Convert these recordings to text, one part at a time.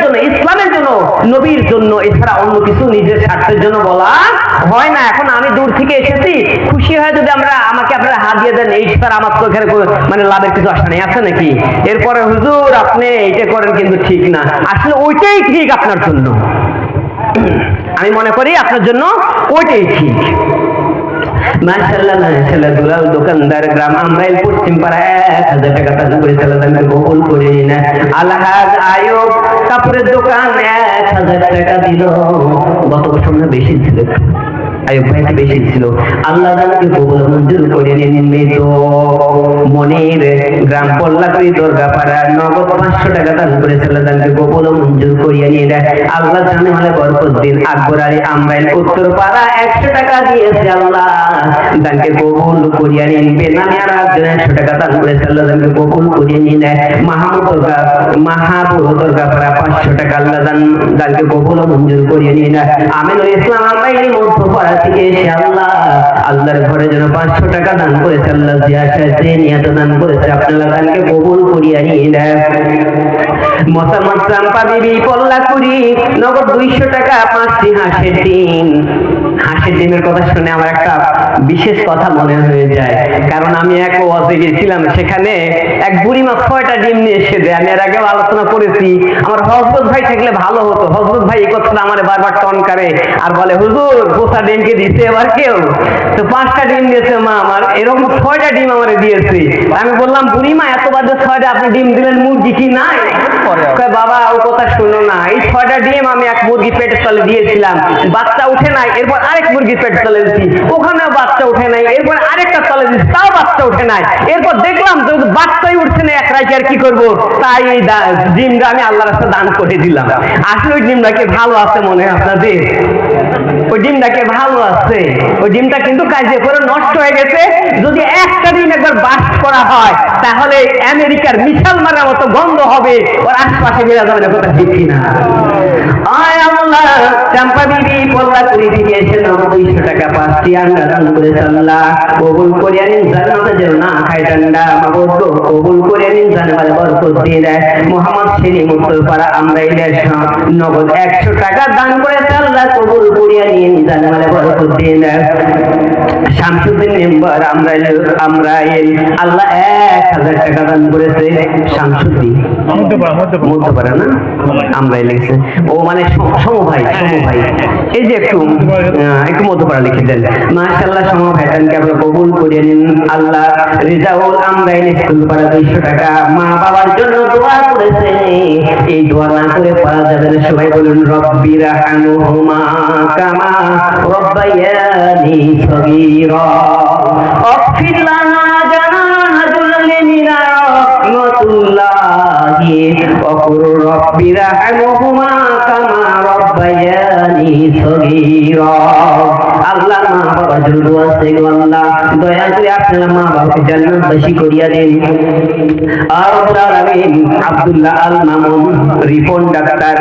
জন্য, ইসলামের জন্য, নবীর জন্য, এছাড়া অন্য কিছু নিজের স্বার্থের জন্য বলা হয় না। এখন আমি দূর থেকে এসেছি, খুশি হয় যদি আমাকে আপনারা হাত দিয়ে দেন, এই ছাড়া আমার তো এখানে মানে লাভের কিছু আশা নেই, আছে নাকি? এরপরে হুজুর আপনি এইটা করেন কিন্তু ঠিক না, আসলে ওইটাই ঠিক আপনার জন্য। আমি মনে করি আপনার জন্য ওইটাই ঠিক। মাশাআল্লাহ মাশাআল্লাহ, দুলাল দোকানদার, গ্রাম আমরাইল, পশ্চিম পাড়া 1000 টাকা দান করে সালাদানকে কবুল করে নিন। আলহাজ আয়ুব কাপড়ের দোকান 1000 টাকা দিল। গত বছর না বেশি ছিল, আয়ুব ভাইকে বেশি ছিল। আল্লাহ দানকে কবুল মঞ্জুর করে নিন। তো মনির, গ্রাম পল্লাকুড়ি, দরগাপাড়া, নগদ 500 টাকা দান করে সালাদানকে কবুল মঞ্জুর করিয়ে নিন। আল্লাহ জানে মানে বরকত দিন। আকবর আলী আমরাইল, উত্তর পাড়া 100 টাকা দিয়েছে, আল্লাহ দানকে কবুল করিয়ে নিন। বেনামিয়ার 100 টাকা দান করে সালাদানকে কবুল করিয়ে নিন। মাহাপুর দরগাপাড়া 500 টাকা, আল্লাহ দানকে কবুল মঞ্জুর করিয়ে নিন। আমিনুল ইসলাম আমরাইল, মধ্যপাড়া থেকে এসে আল্লাহ আল্লাহর ঘরে যেন 500 টাকা দান করেছে, আল্লাহ যে আশায় যে নিয়ত দান করেছে আপনারা দানকে কবুল করিয়া নিন। মোসাম্মদ চাম্পা বিবি, পল্লাকুড়ি, নগদ 200 টাকা, 5টি হাঁসের ডিম। হাঁসের ডিমের কথা শুনে আমার একটা বিশেষ কথা মনে হয়ে যায়, কারণ আমি এক ওয়াজে গেছিলাম, সেখানে এক বুড়িমা 6টা ডিম নিয়ে এসে দেয়। আমি এর আগেও আলোচনা করেছি, আমার হযরত ভাই থাকলে ভালো হতো। হযরত ভাই এই কথাটা আমার বারবার টন করে আর বলে, হুজুর পোষা ডিমকে দিচ্ছে এবার কেউ, তো 5টা ডিম দিয়েছে মা আমার, এরকম 6টা ডিম আমার দিয়েছে। আমি বললাম, বুড়িমা এত বাজে 6টা আপনি ডিম দিলেন, মুরগি কি নাই? বাবা ও কথা শুনো না, এই 6টা ডিম আমি এক মুরগি পেটের তলে দিয়েছিলাম, বাচ্চা উঠে নাই, এরপর আরেক মুরগি পেটের তলে দিচ্ছি, ওখানেও বাচ্চা উঠে নাই, এরপর আরেকটা তলে দিচ্ছি, তাও বাচ্চা উঠে নাই, এরপর দেখলাম তো বাচ্চাই উঠছে না, এক রাইকে আর কি করবো, তাই এই ডিমটা আমি আল্লাহর রাস্তায় দান করে দিলাম। আসলে ওই ডিমটাকে ভালো আছে মনে হয় আপনাদের? ওই ডিমটাকে ভালো আছে, ওই ডিমটা কিন্তু কাজে করে নষ্ট হয়ে গেছে। যদি একটা ডিম একবার বাস্ট করা হয় তাহলে আমেরিকার মিসাইল মারার মতো গন্ধ হবে, ওর আশপাশে বেরা যাবে না, কথা ঠিক কিনা? আয় আল্লাহ, চাম্পা বিবি পল্লাকুড়ি থেকে এসে 200 টাকা 5টি আন্ডা দান করেছে, আল্লাহ কবুল করে নিন। জান্নাতে যেন না খায় ঠান্ডা, মাবুদ কবুল করে নিন, জান্নাতে বরকত দিয়ে দেয়। মোহাম্মদ সেলিম, উত্তরপাড়া আমরাইলের, নগদ 100 টাকা দান করেছে, আল্লাহ কবুল করিয়ে নিন, জান্নাতে বরকত দিয়ে দেয়। শামসুদ্দিন মেম্বার আমরাইল, আল্লাহ 1000 টাকা দান করেছে। শামসুদ্দিন মধ্যপাড়া না আমরাই লিখছে, ও মানে সমভাই, এই যে একটু মধ্যপাড়া লিখে দেন। মাশাআল্লাহ, সমভাই দানকে আপনি কবুল করিয়ে নিন। আল্লাহ রিজাউল আমরাইল, স্কুলপাড়া 200 টাকা, মা বাবার জন্য দোয়া করেছে, এই দোয়া না করে পড়া যাবে না, সবাই বলুন রব্বির রহমানুহুমা কামা রব্বায়ানি সগীরা আগফির লানা জানাহাতুল মিনা রাহমাতুল্লাহি ওয়া কুর রব্বির রহমানুহুমা কামা রব্বায়ানি সগীরা। আল্লাহ মা বাবার জন্য দোয়া আছে, আল্লাহ দয়া করে আপনারা মা বাবাকে জান্নাতবাসী করিয়া দেন। আর রব্বুল আলামিন আব্দুল্লাহ আল মামুন, রিপন ডাক্তার,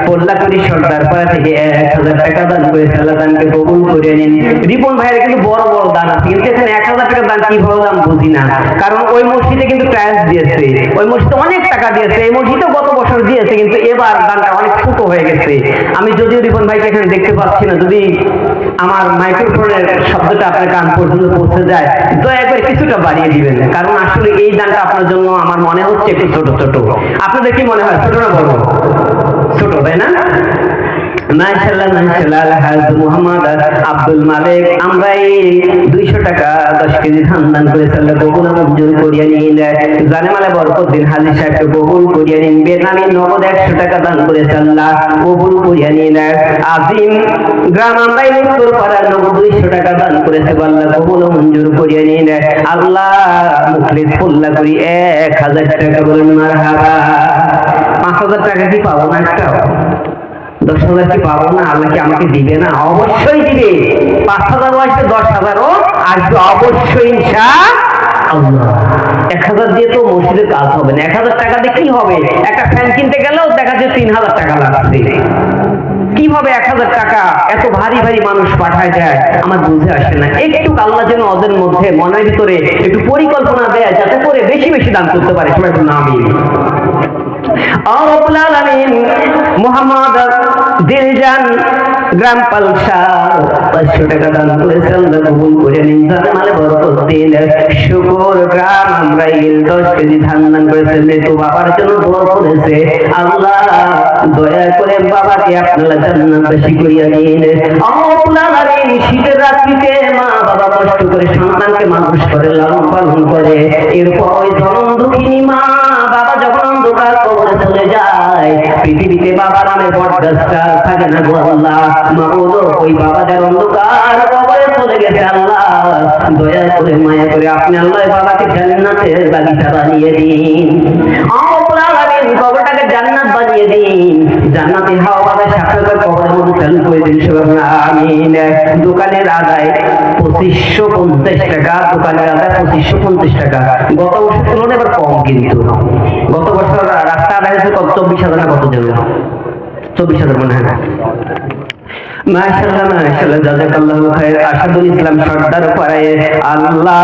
পল্লাকুড়ি সর্দারপাড়া থেকে 1000 টাকা দান করে সালাদানকে কবুল করে নিন। রিপন ভাইয়ের কিন্তু বড় বড় দান আছে, কিন্তু এখানে 1000 টাকা দান কিভাবে দাম বুঝি না, কারণ ওই মসজিদে কিন্তু টাইলস দিয়েছে, ওই মসজিদে অনেক টাকা দিয়েছে, এই মসজিদে গত বছর দিয়েছে, কিন্তু এবার দানটা অনেক ছোট হয়ে গেছে। আমি যদিও রিপন ভাইকে এখানে দেখতে পাচ্ছি না, যদি আমার মাইক্রোফোনের শব্দটা আপনার কান পর্যন্ত পৌঁছে যায় দয়া করে কিছুটা বাড়িয়ে দিবেন, কারণ আসলে এই দানটা আপনার জন্য আমার মনে হচ্ছে একটু ছোট ছোট। আপনাদের কি মনে হয়, ছোট না বড়? ছোট, তাই না? মাশাআল্লাহ মাশাআল্লাহ, আলহাজ মুহাম্মদ আব্দুল মালিক আমরাইল 200 টাকা 10 কেজি ধান দান করে আল্লাহ কবুল মঞ্জুর করিয়া নিন। জানেমালে বরকত দিন, হাজী সাহেবকে কবুল করিয়া নিন। বেনামি নগদ 100 টাকা দান করে আল্লাহ কবুল করিয়া নিন। আজিম গ্রাম আমরাইল, উত্তরপাড়া, নগদ 200 টাকা দান করেছে, আল্লাহ কবুল মঞ্জুর করিয়া নিন। আল্লাহ মুখলিস পল্লাকুড়ি 1000 টাকা, বলেন মারহাবা। 5000 টাকা কি পাবো না? একটা 10,000 কি পাবো না? আল্লাহ কি আমাকে দিবে না? অবশ্যই দিবে। 5,000 আসবে, 10,000ও আসবে অবশ্যই ইনশাআল্লাহ। 1000 দিয়ে তো মসজিদের কাজ হবে না। 1000 টাকা দিয়ে কি হবে? একটা ফ্যান কিনতে গেলেও দেখা যায় 3000 টাকা লাগছে। কিভাবে 1000 টাকা এত ভারী ভারী মানুষ পাঠায় যায় আমার বুঝে আসে না। একটু আল্লাহ যেন ওদের মধ্যে মনের ভিতরে একটু পরিকল্পনা দেয়, যাতে করে বেশি বেশি দান করতে পারে। সবাই বলুন আমিন। আর রব্বুল আলামিন মোহাম্মদ দিলজান গ্রাম পালসা 500 টাকা দান করেছে, আল্লাহ কবুল করে নিন, জানে বরকত দিন। শুকর গ্রাম আমরা 10 কেজি ধান দান করেছে, মৃত বাবার জন্য দোয়া করেছে, আল্লাহ দয়া করে বাবাকে আপনারা জান্নাতবাসী করিয়া নিন। আল্লাহুল আলামিন শীতের রাত্রিতে মা বাবা কষ্ট করে সন্তানকে মানুষ করে, লালন পালন করে, এরপর ওই জনম দুঃখিনী মা বাবা যখন অন্ধকার কবরে চলে যায়, পৃথিবীতে বাবা নামে বটগাছটা থাকে না গো আল্লাহ, মাওলা ওই বাবাদের অন্ধকার কবরে চলে গেছে, আল্লাহ দয়া করে মায়া করে আপনি আল্লাহ বাবাকে জান্নাতের বাগিচা বানিয়ে দিন। আল্লাহুল আলামিন কবরটাকে জান্নাত বানিয়ে দিন, জান্নাতি হাওয়া বাতাস আপনাদের কবরের মধ্যে চালু করে দিন, সুবহানাল্লাহ আমিন। দোকানের আদায় 2550 টাকা, দোকানের আদায় 2550 টাকা, গত বছর তুলনায় এবার কম, কিন্তু গত বছর রাস্তা আদায় হয়েছে কত, 24,000 না কত যেন, 24,000 মনে হয়। মাশাআল্লাহ মাশাআল্লাহ, জাযাকাল্লাহু খায়র। আসাদুল ইসলাম সর্দার পাড়ায় আল্লাহ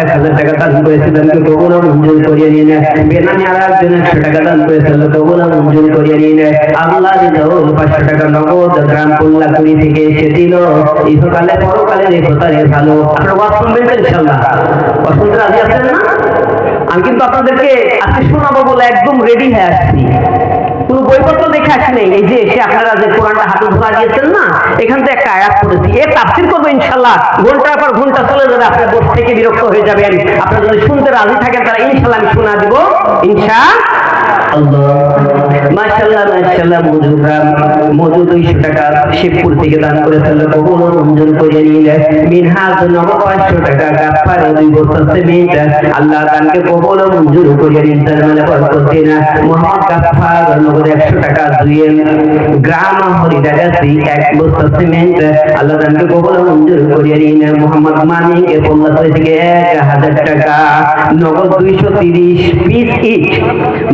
1000 টাকা দান করেছিলেন, কবুল মঞ্জুর করিয়ে নিন। বেনামি আরেকজন 100 টাকা দান করেছিলেন, কবুল মঞ্জুর করিয়ে নিন। আল্লাহ রিজাউল 500 টাকা নগদ গ্রাম কুল্লাকুড়ি থেকে এসে দিল, ইহকালে পরকালে রেখো তারে ভালো। আপনারা ওয়াজ শুনবেন তো ইনশাআল্লাহ? ওয়াজ শুনতে রাজি আছেন না? আমি কিন্তু আপনাদেরকে আজকে শোনাবো বলে একদম রেডি হয়ে আসছি, কোন বইপত্র দেখে আসি নাই। এই যে এসে আপনারা যে কোরআনটা হাতে ধরা দিয়েছেন না, এখান থেকে একটা আয়াত পড়েছি, এ তাফসীর করবো ইনশাআল্লাহ, ঘন্টার পর ঘন্টা চলে যাবে, আপনারা বসে থেকে বিরক্ত হয়ে যাবেন। আপনারা যদি শুনতে রাজি থাকেন তাহলে ইনশাআল্লাহ আমি শোনা দিব ইনশাআল্লাহ। মাশাআল্লাহ মাশাআল্লাহ, মধু 200 টাকা শিবপুর থেকে দান করেছেন, কবুল মঞ্জুর করে নিন। মিনহাজ নগদ 500 টাকা, গাফফার 2 বস্তা সিমেন্ট, আল্লাহ দানকে কবুল মঞ্জুর করে নিন, তার মানে বরকত দিন। মোহাম্মদ গাফফার নগদ 100 টাকা, জুয়েল গ্রাম হরিদাগাছি 1 বস্তা সিমেন্ট, আল্লাহ দানকে কবুল মঞ্জুর করে নিন। মোহাম্মদ মানিক পল্লাতলি থেকে 1000 টাকা, নগদ 230 পিস ইট,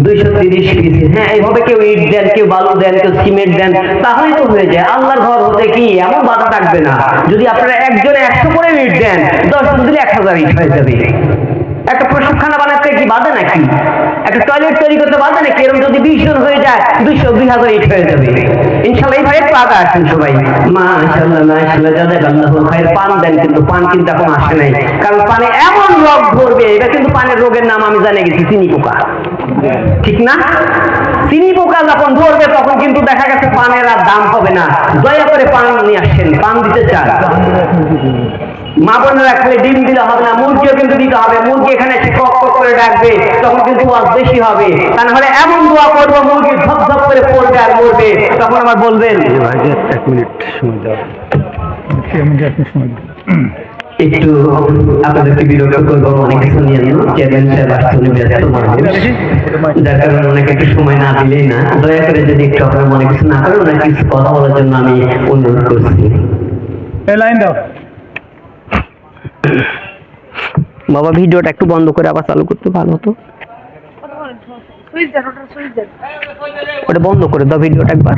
230 পিস। হ্যাঁ, এইভাবে কেউ ইট দেন, কেউ বালু দেন, কেউ সিমেন্ট দেন, তাহলেই তো হয়ে যায়। আল্লাহর ঘর হতে কি এমন বাধা থাকবে না? যদি আপনারা একজনে 100 করে ইট দেন, 10 জন দিলে 1000 ইট হয়ে যাবে। একটা প্রশিক্ষণা বানাতে কি বাধা নাকি? একটা টয়লেট তৈরি করতে বাধা নাকি? এরকম যদি 20 জন হয়ে যায়, 200-2000 ইট হয়ে যাবে ইনশাআল্লাহ। এইভাবে একটু আগে আসেন সবাই। মাশাআল্লাহ মাশাআল্লাহ, জাযাকাল্লাহু খায়র। পান দেন, কিন্তু পান কিন্তু এখন আসে নাই, কারণ পানে এমন রোগ ধরবে, এটা কিন্তু পানের রোগের নাম আমি জানে গেছি, চিনি পোকা, ঠিক না? চিনি পোকা যখন ধরবে তখন কিন্তু দেখা গেছে পানের আর দাম হবে না। দয়া করে পান নিয়ে আসেন, পান দিতে চান। মা বোনেরা খালি ডিম দিলে হবে না, মুরগিও কিন্তু দিতে হবে। মুরগি এখানে এসে কক কক করে ডাকবে, তখন কিন্তু ওয়াজ বেশি হবে। তা না হলে এমন দোয়া করবো মুরগি ঝপঝপ করে পড়বে আর মরবে, তখন আবার বলবেন 1 মিনিট সময় দাও, একটু আপনাদেরকে বিরক্ত করবো, অনেক কিছু নিয়ে চেয়ারম্যান সাহেব আসলে ব্যস্ত মানুষ, যার কারণে অনেক একটু সময় না দিলেই না। দয়া করে যদি একটু আপনারা মনে কিছু না করেন, ওনাকে কিছু কথা বলার জন্য আমি অনুরোধ করছি। লাইন দাও বাবা, ভিডিওটা একটু বন্ধ করে আবার চালু করতে ভালো হতো। ওটা বন্ধ করে দাও ভিডিওটা একবার।